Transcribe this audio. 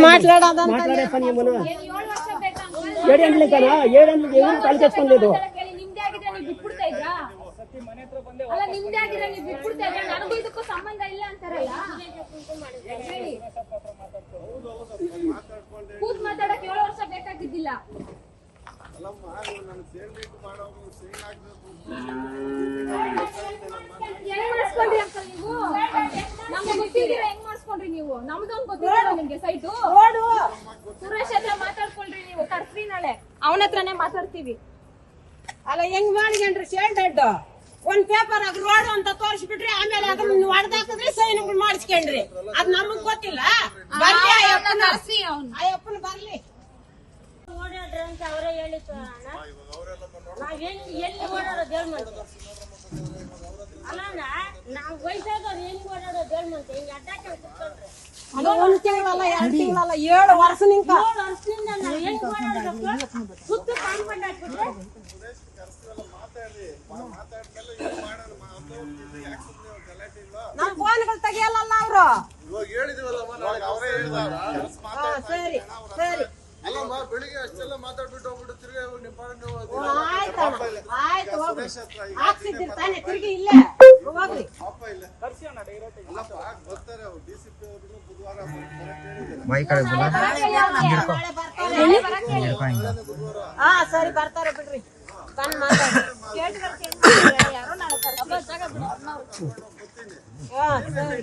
మాట్లాడే పని ఏమన్నా 7 గంటలకి కదా 7 గంటలకి ఎవరు తలకెచ్చుకోలేదు. ಅಲ್ಲ ನಿಮ್ದೇ ಆಗಿದೆ ನೀವು ಬಿಟ್ಬಿಡ್ತಾ ಇದ್ರೆ ನನಗೂ ಇದಕ್ಕೂ ಸಂಬಂಧ ಇಲ್ಲ ಅಂತಾರಲ್ಲ. ಕೂತ್ ಮಾತಾಡಕ್ಕೆ 7 ವರ್ಷ ಬೇಕಾಗಿದ್ದಿಲ್ಲ. ಹೆಂಗ್ ಮಾಡಿಸ್ಕೊಂಡ್ರಿ ಅಂಕಲ್ ನೀವು? ನಮ್ಗೆ ಗೊತ್ತಿದ್ದೀರಾ ಹೆಂಗ್ ಮಾಡಿಸ್ಕೊಂಡ್ರಿ ನೀವು? ನಮ್ದೊಂದು ಗೊತ್ತಿಲ್ಲ ನಿಮ್ಗೆ ಸೈಟು. ಸುರೇಶ್ ಹತ್ರ ಮಾತಾಡ್ಕೊಳ್ರಿ ನೀವು, ಕರ್ಸ್ರಿ ನಾಳೆ ಅವನ ಹತ್ರನೇ ಮಾತಾಡ್ತೀವಿ. ಅಲ್ಲ ಹೆಂಗ್ ಮಾಡಿದ್ರಿ ಶೇಲ್ಡ್ ಒಂದ್ ಪೇಪರ್ ಆಗ ರೋಡ್ ಅಂತ ತೋರಿಸ್ಬಿಟ್ರಿ, ಆಮೇಲೆ ಅದನ್ನ ಹೊಡೆದಾಕಿದ್ರಿ ಸೈನ್ಗಳು ಮಾಡಿಸ್ಕೊಂಡ್ರಿ. ಅದ್ ನಮಗ್ ಗೊತ್ತಿಲ್ಲ. ಅಯ್ಯಪ್ಪನ ಬರ್ಲಿ ಓಡಾಡ್ರಿ ಅಂತ ಅವರೇ ಹೇಳಿತ್ತು. ನಾವ್ ಎಲ್ಲಿ ಓಡಾಡೋದು ಹೇಳ್ ಮಾಡ್ತೀವಿ. ಅಲ್ಲ ನಾವ್ ವಯಸ್ಸಾದವ್ರು ಎಲ್ಲಿ ಓಡಾಡೋದು ಹೇಳ್ ಮಾಡ್ತೀವಿ. ಹಿಂಗ್ ಅಡ್ಡಾಕ ಕುತ್ಕೊಂಡ್ರಿ ಅದು 1 ತಿಂಗಳಲ್ಲ 2 ತಿಂಗಳಲ್ಲ 7 ವರ್ಷದಿಂದ ನಾವ್ ಹೆಂಗ್ ಓಡಾಡಬೇಕು? ಸುತ್ತ ಕಾಂಪೌಂಡ್ ಹಾಕ್ಬಿಟ್ರೆ ನಮ್ ಫೋನ್ಗಳು ತೆಗಿಯಲ್ಲ ಅವರು. ಸರಿ ಸರಿ ಬೆಳಿಗ್ಗೆ ಅಷ್ಟೆಲ್ಲ ಮಾತಾಡ್ಬಿಟ್ಟು ಹೋಗ್ಬಿಟ್ಟು ತಿರ್ಗಿ ಆಯ್ತು ಹಾಕ್ಸಿದ್ದೀರಿ ತಾನೆ ತಿರ್ಗಿ ಇಲ್ಲೇ ಹೋಗ್ರಿ. ಹಾ ಸರಿ ಬರ್ತಾರೆ ಬಿಡ್ರಿ. ಬಂದ್ ಮಾತಾಡಿ ಯಾರೋ ನಾಳೆ ಸರಿ